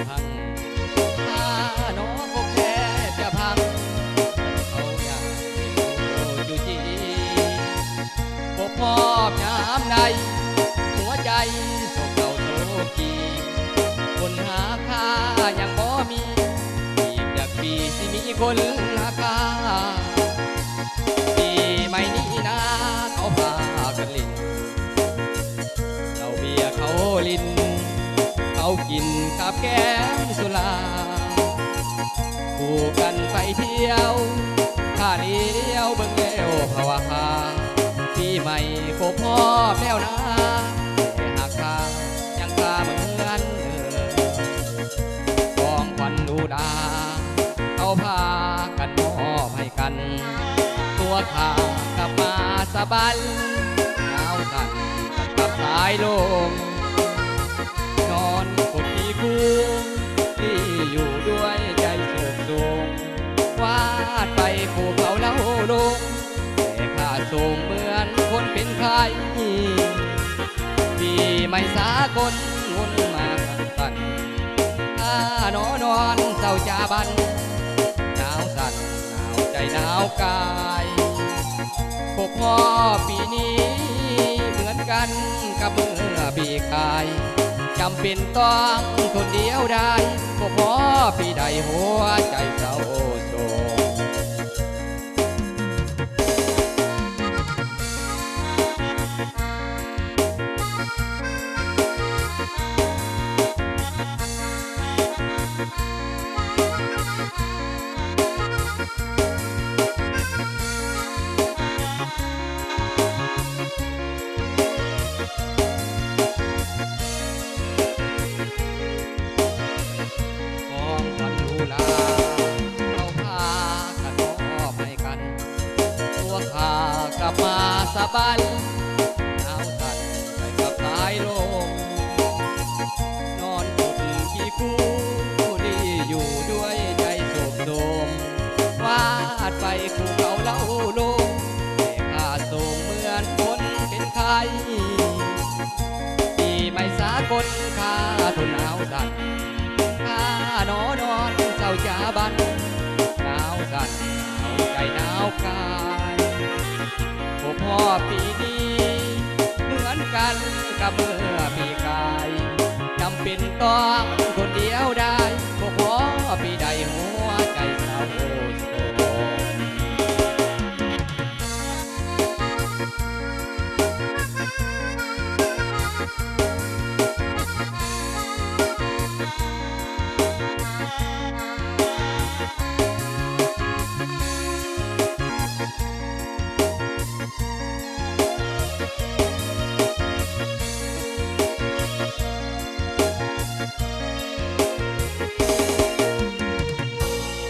พังถ้าน้องก็แค่จะพังเขาอยากอยู่จูจีบ่พอบยามใดหัวใจโศกเศร้าโศกีคนหาค่ายังบ่มีอีกจากปีสิมีคนหาค่าปีใหม่นี้นะเขาพากันลินเราเบียร์เขาลินเขากินกับแก้มสุราคู่กันไปเที่ยวข้าเลี้ยวเบิ่งแล้วภาวะปีใหม่ครบรอบแล้วนะแต่หากข้ายังข้าเหมือนเดิมกองควันดูดาเขาพากันมอบให้กันตัวข้ากลับมาสะบันหนาวสั่นกับสายลมนอนกดที่คู่ที่อยู่ด้วยใจโศกโศกวาดไปผูกเขาเล่าลงแต่ข้าส่งเหมือนคนเป็นใครปีไม่สากลวนมาขันข้านอนอนเศร้าจาบันหนาวสั่นหนาวใจหนาวกายพบพ่อปีนี้เหมือนกันกับเมื่อปีกายจำเป็นต้องคนเดียวได้พบพ่อปีใดหัวใจเศร้าโศกของวันดูลาเขาพากันมอบให้กันตัวข้ากลับมาสะบันหนาวสั่นไปกับสายลมนอนกดขี้คู่ดีอยู่ด้วยใจโศกโศมวาดไปคู่เขาเล่าลงแต่ข้าส่งเหมือนคนเป็นใครที่ไม่สากลข้าทนหนาวสั่นข้านอนอนเศร้าจาบันหนาวสั่นหนาวใจหนาวกายพบพ่อปีนี้เหมือนกันกับเมื่อปีกายจำเป็นต้องคนเดี